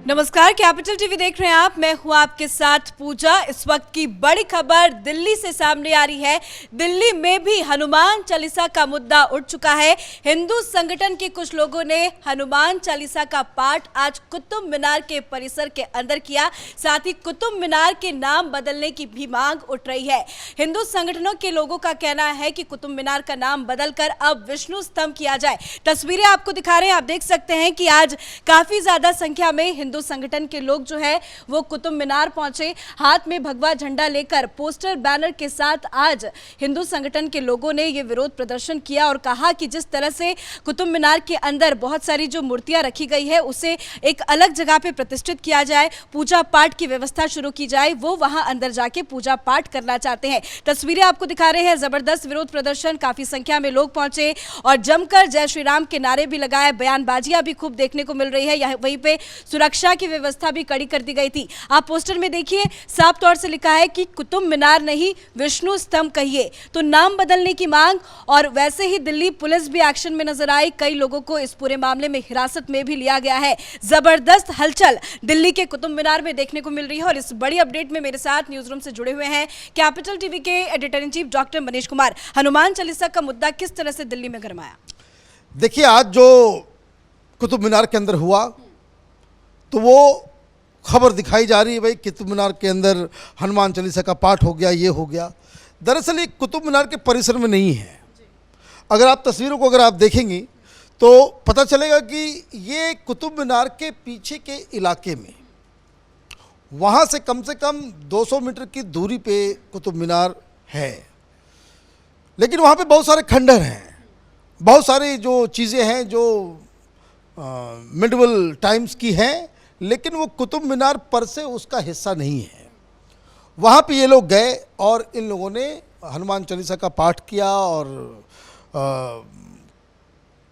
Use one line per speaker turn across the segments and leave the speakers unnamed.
नमस्कार, capital TV देख रहे हैं आप। मैं हूं आपके साथ पूजा। इस वक्त की बड़ी खबर दिल्ली से सामने आ रही है। दिल्ली में भी हनुमान चालीसा का मुद्दा उठ चुका है। हिंदू संगठन के कुछ लोगों ने हनुमान चालीसा का पाठ आज कुतुब मीनार के परिसर के अंदर किया। साथ ही कुतुब मीनार के नाम बदलने की भी मांग उठ रही है। हिंदू संगठनों के लोगों का कहना है कि कुतुब मीनार का नाम बदलकर अब विष्णु स्तंभ किया जाए। तस्वीरें आपको दिखा रहे हैं, आप देख सकते हैं कि आज काफी ज्यादा संख्या में हिंदू संगठन के लोग जो है वो कुतुब मीनार पहुंचे। हाथ में भगवा झंडा लेकर पोस्टर बैनर के साथ आज हिंदू संगठन के लोगों ने ये विरोध प्रदर्शन किया और कहा कि जिस तरह से कुतुब मीनार के अंदर बहुत सारी जो मूर्तियां रखी गई है उसे एक अलग जगह पे प्रतिष्ठित किया जाए, पूजा पाठ की व्यवस्था शुरू की जाए। वो वहां अंदर जाके पूजा पाठ करना चाहते हैं। तस्वीरें आपको दिखा रहे हैं। जबरदस्त विरोध प्रदर्शन, काफी संख्या में लोग पहुंचे और जमकर जय श्री राम के नारे भी लगाए। बयानबाजियां भी खूब देखने को मिल रही है। वहीं पे सुरक्षा की व्यवस्था भी कड़ी कर दी गई थी। आप पोस्टर में देखिए, साफ तौर से लिखा है कि कुतुब मीनार नहीं विष्णु स्तंभ कहिए। तो नाम बदलने की मांग। और वैसे ही दिल्ली पुलिस भी एक्शन में नजर आई। कई लोगों को इस पूरे मामले में हिरासत में भी लिया गया है। जबरदस्त हलचल दिल्ली के कुतुब मीनार में देखने को मिल रही है। और इस बड़ी अपडेट में मेरे साथ न्यूज रूम से जुड़े हुए हैं कैपिटल टीवी के editor in chief doctor Manish Kumar. Hanuman Chalisa का मुद्दा किस तरह से दिल्ली में गरमाया?
देखिए, आज जो कुतुब मीनार के अंदर हुआ तो वो खबर दिखाई जा रही है, भाई कुतुब मीनार के अंदर हनुमान चालीसा का पाठ हो गया, ये हो गया। दरअसल ये कुतुब मीनार के परिसर में नहीं है। अगर आप तस्वीरों को आप देखेंगी तो पता चलेगा कि ये कुतुब मीनार के पीछे के इलाके में, वहाँ से कम 200 मीटर की दूरी पे कुतुब मीनार है। लेकिन वहाँ पे बहुत सारे खंडहर हैं, बहुत सारी जो चीज़ें हैं जो मिडिवल टाइम्स की हैं, लेकिन वो कुतुब मीनार पर से उसका हिस्सा नहीं है। वहाँ पे ये लोग गए और इन लोगों ने हनुमान चालीसा का पाठ किया और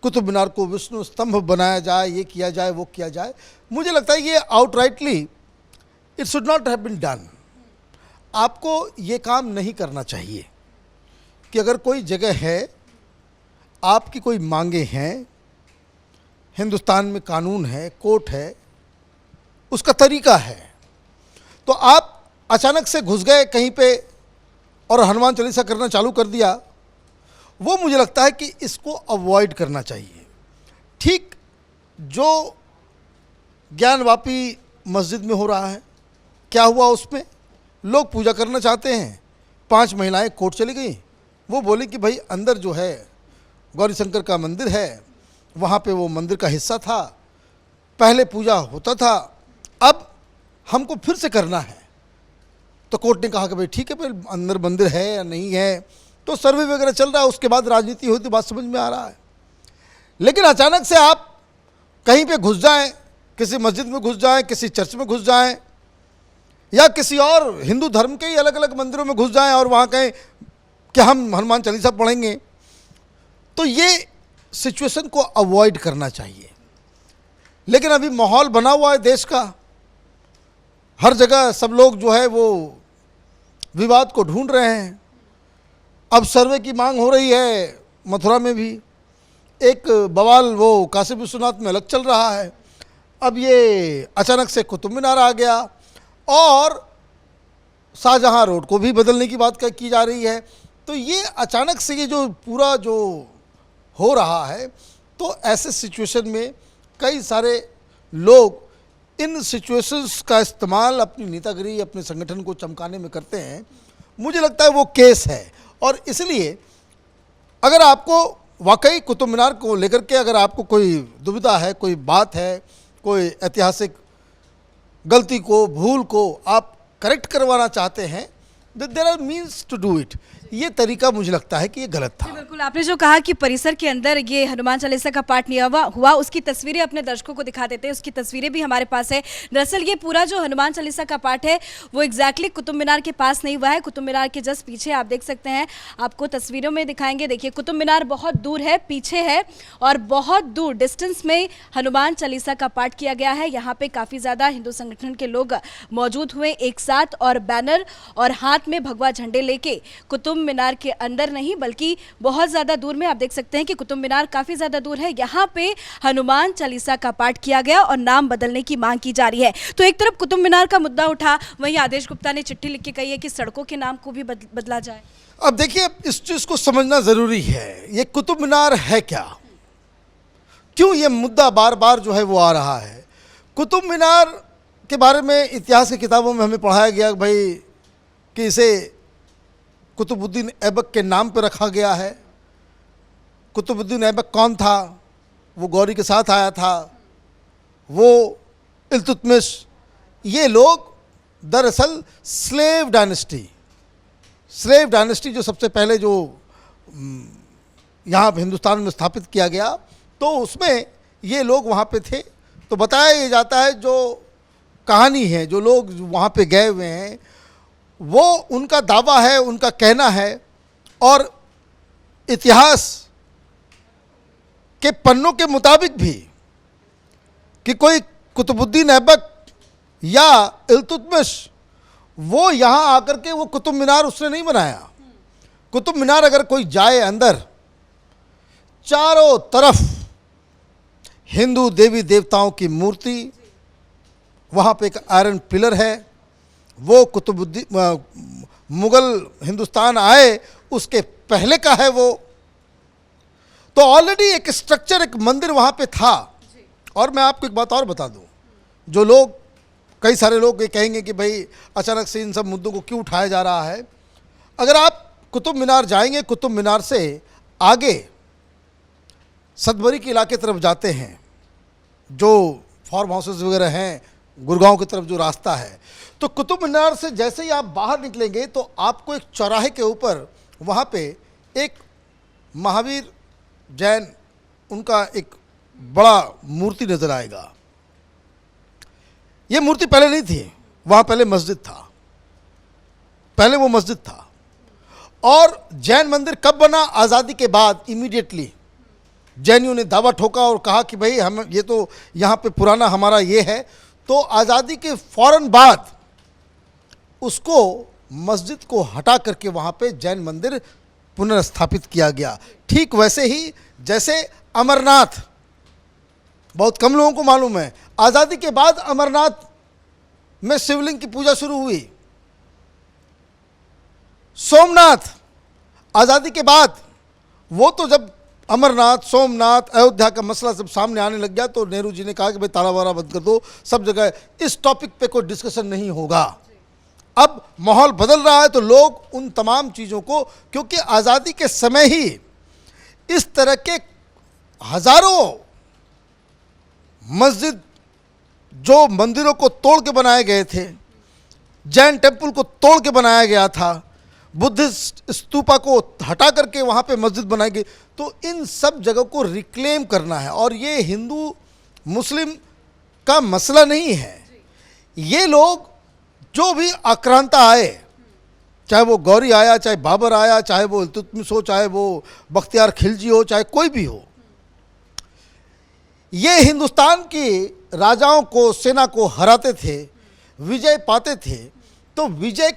कुतुब मीनार को विष्णु स्तंभ बनाया जाए, ये किया जाए, वो किया जाए। मुझे लगता है ये outrightly it should not have been done. आपको ये काम नहीं करना चाहिए कि अगर कोई जगह है, आपकी कोई मांगे हैं, हिंदुस्तान में कानून है, कोर्ट है, उसका तरीका है, तो आप अचानक से घुस गए कहीं पे और हनुमान चालीसा करना चालू कर दिया। वो मुझे लगता है कि इसको अवॉइड करना चाहिए। ठीक जो ज्ञानवापी मस्जिद में हो रहा है, क्या हुआ उसमें? लोग पूजा करना चाहते हैं, 5 महिलाएं कोर्ट चली गई। वो बोली कि भाई अंदर जो है गौरी शंकर का मंदिर है, वहाँ पे वो मंदिर का हिस्सा था, पहले पूजा होता था, अब हमको फिर से करना है। तो कोर्ट ने कहा कि भाई ठीक है, भाई अंदर मंदिर है या नहीं है, तो सर्वे वगैरह चल रहा है, उसके बाद राजनीति हुई तो बात समझ में आ रहा है। लेकिन अचानक से आप कहीं पे घुस जाएं, किसी मस्जिद में घुस जाएं, किसी चर्च में घुस जाएं, या किसी और हिंदू धर्म के ही अलग अलग मंदिरों में घुस जाएं और वहाँ कहें कि हम हनुमान चालीसा पढ़ेंगे, तो ये सिचुएशन को अवॉइड करना चाहिए। लेकिन अभी माहौल बना हुआ है देश का, हर जगह सब लोग जो है वो विवाद को ढूंढ रहे हैं। अब सर्वे की मांग हो रही है, मथुरा में भी एक बवाल वो काशी विश्वनाथ में अलग चल रहा है। अब ये अचानक से कुतुब मीनार आ गया और शाहजहां रोड को भी बदलने की बात की जा रही है। तो ये अचानक से ये जो पूरा जो हो रहा है, तो ऐसे सिचुएशन में कई सारे लोग इन सिचुएशंस का इस्तेमाल अपनी नेतागिरी, अपने संगठन को चमकाने में करते हैं। मुझे लगता है वो केस है। और इसलिए अगर आपको वाकई कुतुब मीनार को लेकर के अगर आपको कोई दुविधा है, कोई बात है, कोई ऐतिहासिक गलती को, भूल को आप करेक्ट करवाना चाहते हैं, there are means to do it. ये तरीका मुझे लगता है कि ये गलत था।
बिल्कुल, आपने जो कहा कि परिसर के अंदर ये हनुमान चालीसा का पाठ नहीं हुआ, उसकी तस्वीरें अपने दर्शकों को दिखा देते हैं। उसकी तस्वीरें भी हमारे पास है। दरअसल ये पूरा जो हनुमान चालीसा का पाठ है वो एग्जैक्टली कुतुब मीनार के पास नहीं हुआ है। कुतुब मीनार के जस्ट पीछे आप देख सकते हैं, आपको तस्वीरों में दिखाएंगे। देखिए, कुतुब मीनार बहुत दूर है, पीछे है और बहुत दूर डिस्टेंस में हनुमान चालीसा का पाठ किया गया है। यहाँ पे काफ़ी ज़्यादा हिंदू संगठन के लोग मौजूद हुए एक साथ और बैनर और हाथ में भगवा झंडे लेके कुतुब मीनार के अंदर नहीं बल्कि बहुत ज़्यादा दूर में, आप देख सकते हैं कि कुतुब मीनार काफ़ी ज़्यादा दूर है, यहाँ पे हनुमान चालीसा का पाठ किया गया और नाम बदलने की मांग की जा रही है। तो एक तरफ कुतुब मीनार का मुद्दा उठा, वहीं आदेश गुप्ता ने चिट्ठी लिख के कही है कि सड़कों के नाम को भी बदला जाए।
अब देखिए, इस चीज़ को समझना ज़रूरी है, ये कुतुब मीनार है क्या, क्यों ये मुद्दा बार बार जो है वो आ रहा है। कुतुब मीनार के बारे में इतिहास की किताबों में हमें पढ़ाया गया भाई कि इसे कुतुबुद्दीन ऐबक के नाम पर रखा गया है। कुतुबुद्दीन ऐबक कौन था? वो गौरी के साथ आया था, वो इल्तुतमिश, ये लोग दरअसल स्लेव डायनेस्टी जो सबसे पहले जो यहाँ हिंदुस्तान में स्थापित किया गया, तो उसमें ये लोग वहाँ पे थे। तो बताया ये जाता है, जो कहानी है, जो लोग वहाँ पे गए हुए हैं, वो उनका दावा है, उनका कहना है, और इतिहास के पन्नों के मुताबिक भी कि कोई कुतुबुद्दीन ऐबक या इल्तुतमिश वो यहाँ आकर के वो कुतुब मीनार उसने नहीं बनाया। कुतुब मीनार अगर कोई जाए अंदर, चारों तरफ हिंदू देवी देवताओं की मूर्ति, वहाँ पे एक आयरन पिलर है, वो कुतुबुद्दीन मुगल हिंदुस्तान आए उसके पहले का है वो। तो ऑलरेडी एक स्ट्रक्चर, एक मंदिर वहाँ पे था। और मैं आपको एक बात और बता दूँ, जो लोग, कई सारे लोग ये कहेंगे कि भाई अचानक से इन सब मुद्दों को क्यों उठाया जा रहा है। अगर आप कुतुब मीनार जाएंगे, कुतुब मीनार से आगे सतबरी के इलाके तरफ जाते हैं, जो फार्म हाउसेस वगैरह हैं, गुड़गांव की तरफ जो रास्ता है, तो कुतुब मीनार से जैसे ही आप बाहर निकलेंगे तो आपको एक चौराहे के ऊपर वहाँ पे एक महावीर जैन, उनका एक बड़ा मूर्ति नज़र आएगा। ये मूर्ति पहले नहीं थी, वहाँ पहले मस्जिद था, पहले वो मस्जिद था। और जैन मंदिर कब बना? आज़ादी के बाद इमीडिएटली जैनियों ने दावा ठोका और कहा कि भाई हम, ये तो यहाँ पे पुराना हमारा ये है। तो आज़ादी के फ़ौरन बाद उसको, मस्जिद को हटा करके वहाँ पे जैन मंदिर पुनर्स्थापित किया गया। ठीक वैसे ही जैसे अमरनाथ, बहुत कम लोगों को मालूम है, आज़ादी के बाद अमरनाथ में शिवलिंग की पूजा शुरू हुई। सोमनाथ आज़ादी के बाद, वो तो जब अमरनाथ, सोमनाथ, अयोध्या का मसला जब सामने आने लग गया तो नेहरू जी ने कहा कि भाई ताला वाला बंद कर दो, सब जगह इस टॉपिक पे कोई डिस्कशन नहीं होगा। अब माहौल बदल रहा है तो लोग उन तमाम चीज़ों को, क्योंकि आज़ादी के समय ही इस तरह के हज़ारों मस्जिद, जो मंदिरों को तोड़ के बनाए गए थे, जैन टेम्पल को तोड़ के बनाया गया था, बुद्धिस्ट स्तूपा को हटा करके वहाँ पे मस्जिद बनाई गई। तो इन सब जगह को रिक्लेम करना है। और ये हिंदू मुस्लिम का मसला नहीं है। ये लोग जो भी आक्रांता आए, चाहे वो गौरी आया, चाहे बाबर आया, चाहे वो इल्तुतमिश हो, चाहे वो बख्तियार खिलजी हो, चाहे कोई भी हो, ये हिंदुस्तान की राजाओं को, सेना को हराते थे, विजय पाते थे। तो विजय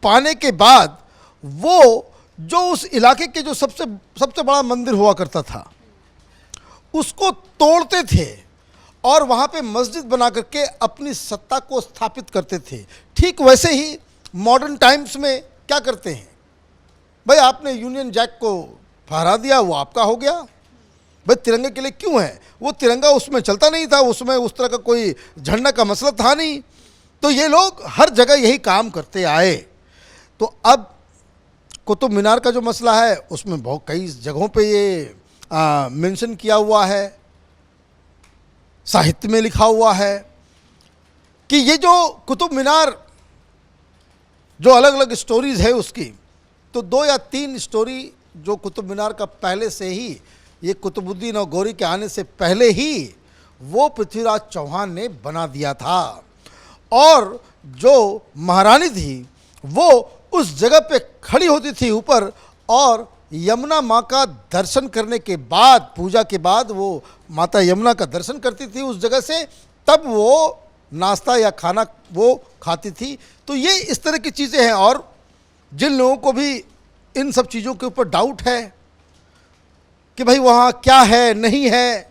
पाने के बाद वो जो उस इलाके के जो सबसे बड़ा मंदिर हुआ करता था, उसको तोड़ते थे और वहाँ पे मस्जिद बना करके अपनी सत्ता को स्थापित करते थे। ठीक वैसे ही मॉडर्न टाइम्स में क्या करते हैं, भाई आपने यूनियन जैक को फहरा दिया, वो आपका हो गया। भाई तिरंगे के लिए क्यों है? वो तिरंगा उसमें चलता नहीं था, उसमें उस तरह का कोई झंडा का मसला था नहीं। तो ये लोग हर जगह यही काम करते आए। तो अब कुतुब मीनार का जो मसला है, उसमें बहुत कई जगहों पे ये मेंशन किया हुआ है, साहित्य में लिखा हुआ है कि ये जो कुतुब मीनार, जो अलग अलग स्टोरीज़ है उसकी, तो 2 या 3 स्टोरी जो कुतुब मीनार का पहले से ही, ये कुतुबुद्दीन और गौरी के आने से पहले ही वो पृथ्वीराज चौहान ने बना दिया था। और जो महारानी थी वो उस जगह पे खड़ी होती थी ऊपर, और यमुना माँ का दर्शन करने के बाद, पूजा के बाद वो माता यमुना का दर्शन करती थी उस जगह से, तब वो नाश्ता या खाना वो खाती थी। तो ये इस तरह की चीज़ें हैं। और जिन लोगों को भी इन सब चीज़ों के ऊपर डाउट है कि भाई वहाँ क्या है नहीं है।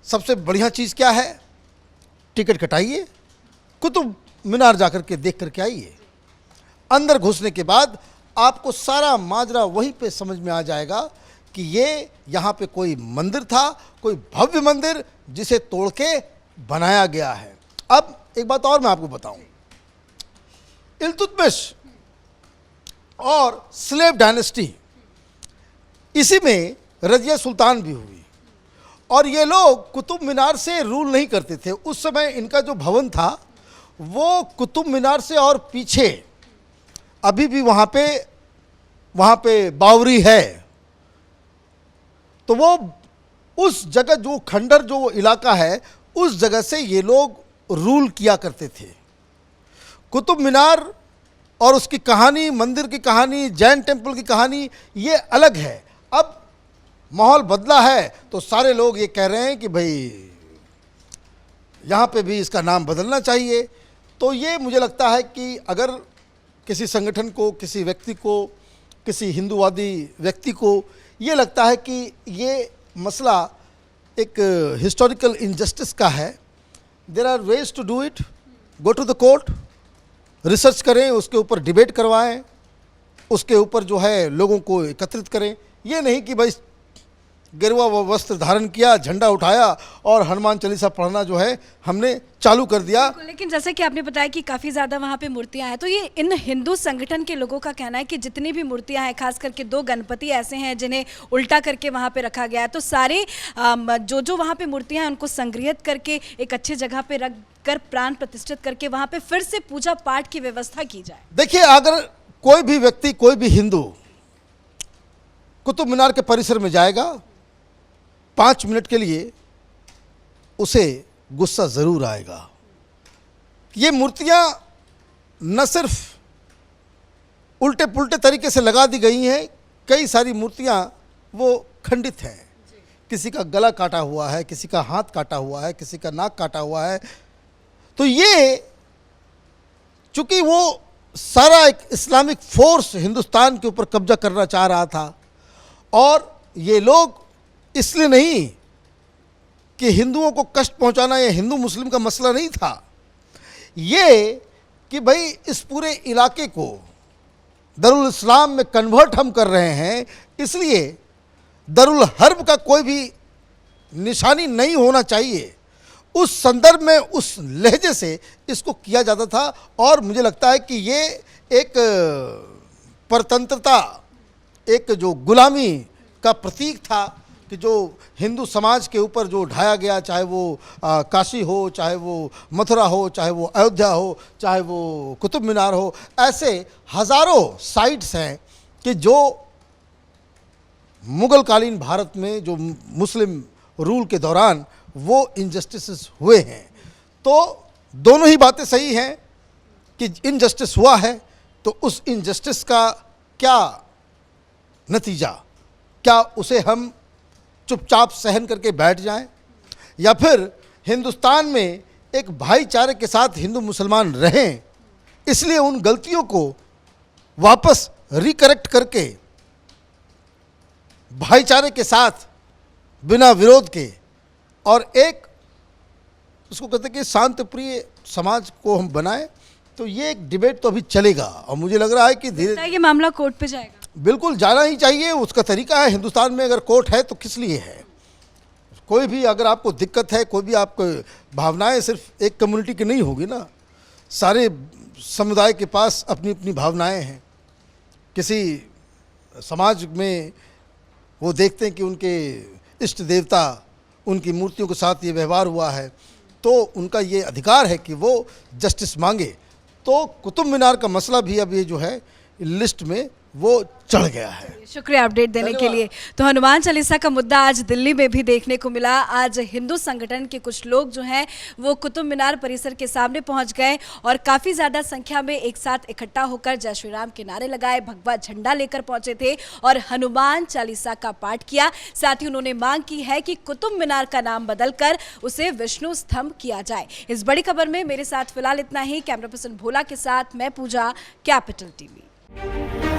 सबसे बढ़िया चीज़ क्या है, टिकट कटाइए, कुतुब मीनार जाकर के देख करके आइए। अंदर घुसने के बाद आपको सारा माजरा वहीं पे समझ में आ जाएगा कि ये यहाँ पे कोई मंदिर था, कोई भव्य मंदिर जिसे तोड़ के बनाया गया है। अब एक बात और मैं आपको बताऊं, इल्तुतमिश और स्लेव डायनेस्टी, इसी में रजिया सुल्तान भी हुई और ये लोग कुतुब मीनार से रूल नहीं करते थे। उस समय इनका जो भवन था वो कुतुब मीनार से और पीछे अभी भी वहाँ पे बावरी है। तो वो उस जगह जो खंडर जो इलाका है उस जगह से ये लोग रूल किया करते थे। कुतुब मीनार और उसकी कहानी, मंदिर की कहानी, जैन टेम्पल की कहानी ये अलग है। अब माहौल बदला है तो सारे लोग ये कह रहे हैं कि भाई यहाँ पे भी इसका नाम बदलना चाहिए। तो ये मुझे लगता है कि अगर किसी संगठन को, किसी व्यक्ति को, किसी हिंदूवादी व्यक्ति को ये लगता है कि ये मसला एक हिस्टोरिकल इनजस्टिस का है, there are ways to do it. Go to the court, research करें, उसके ऊपर डिबेट करवाएं, उसके ऊपर जो है लोगों को एकत्रित करें। ये नहीं कि भाई गेरुआ वस्त्र धारण किया, झंडा उठाया और हनुमान चालीसा पढ़ना जो है हमने चालू कर दिया।
लेकिन जैसे कि आपने बताया कि काफ़ी ज़्यादा वहाँ पे मूर्तियाँ हैं, तो ये इन हिंदू संगठन के लोगों का कहना है कि जितनी भी मूर्तियाँ हैं, खास करके 2 गणपति ऐसे हैं जिन्हें उल्टा करके वहाँ पे रखा गया है, तो सारे जो वहाँ पे मूर्तियाँ हैं उनको संग्रहित करके एक अच्छी जगह पे रख कर प्राण प्रतिष्ठित करके वहाँ पे फिर से पूजा पाठ की व्यवस्था की जाए।
देखिए, अगर कोई भी व्यक्ति, कोई भी हिंदू कुतुब मीनार के परिसर में जाएगा 5 मिनट के लिए उसे गुस्सा ज़रूर आएगा। ये मूर्तियाँ न सिर्फ उल्टे पुल्टे तरीके से लगा दी गई हैं, कई सारी मूर्तियाँ वो खंडित हैं। किसी का गला काटा हुआ है, किसी का हाथ काटा हुआ है, किसी का नाक काटा हुआ है। तो ये चूँकि वो सारा एक इस्लामिक फोर्स हिंदुस्तान के ऊपर कब्जा करना चाह रहा था, और ये लोग इसलिए नहीं कि हिंदुओं को कष्ट पहुंचाना ये हिंदू मुस्लिम का मसला नहीं था, ये कि भाई इस पूरे इलाके को दरुल इस्लाम में कन्वर्ट हम कर रहे हैं, इसलिए दरुल हर्ब का कोई भी निशानी नहीं होना चाहिए। उस संदर्भ में, उस लहजे से इसको किया जाता था। और मुझे लगता है कि ये एक परतंत्रता, एक जो गुलामी का प्रतीक था कि जो हिंदू समाज के ऊपर जो ढाया गया, चाहे वो काशी हो, चाहे वो मथुरा हो, चाहे वो अयोध्या हो, चाहे वो कुतुब मीनार हो, ऐसे हज़ारों साइट्स हैं कि जो मुग़ल कालीन भारत में जो मुस्लिम रूल के दौरान वो इनजस्टिसेस हुए हैं। तो दोनों ही बातें सही हैं कि इनजस्टिस हुआ है, तो उस इनजस्टिस का क्या नतीजा, क्या उसे हम चुपचाप सहन करके बैठ जाएं, या फिर हिंदुस्तान में एक भाईचारे के साथ हिंदू मुसलमान रहें, इसलिए उन गलतियों को वापस रिकरेक्ट करके भाईचारे के साथ बिना विरोध के और एक उसको कहते हैं कि शांत प्रिय समाज को हम बनाएं। तो ये एक डिबेट तो अभी चलेगा और मुझे लग रहा है कि धीरे
ये मामला कोर्ट पे जाएगा।
बिल्कुल जाना ही चाहिए, उसका तरीका है। हिंदुस्तान में अगर कोर्ट है तो किस लिए है? कोई भी अगर आपको दिक्कत है, कोई भी आपको भावनाएं सिर्फ एक कम्युनिटी की नहीं होगी ना, सारे समुदाय के पास अपनी अपनी भावनाएं हैं। किसी समाज में वो देखते हैं कि उनके इष्ट देवता, उनकी मूर्तियों के साथ ये व्यवहार हुआ है, तो उनका ये अधिकार है कि वो जस्टिस मांगे। तो कुतुब मीनार का मसला भी अब ये जो है लिस्ट में वो चढ़ गया है।
शुक्रिया अपडेट देने के लिए। तो हनुमान चालीसा का मुद्दा आज दिल्ली में भी देखने को मिला। आज हिंदू संगठन के कुछ लोग जो हैं वो कुतुब मीनार परिसर के सामने पहुंच गए और काफ़ी ज़्यादा संख्या में एक साथ इकट्ठा होकर जय श्री राम के नारे लगाए, भगवा झंडा लेकर पहुंचे थे और हनुमान चालीसा का पाठ किया। साथ ही उन्होंने मांग की है कि कुतुब मीनार का नाम बदलकर उसे विष्णु स्तंभ किया जाए। इस बड़ी खबर में मेरे साथ फिलहाल इतना ही। कैमरा पर्सन भोला के साथ मैं पूजा, कैपिटल टीवी।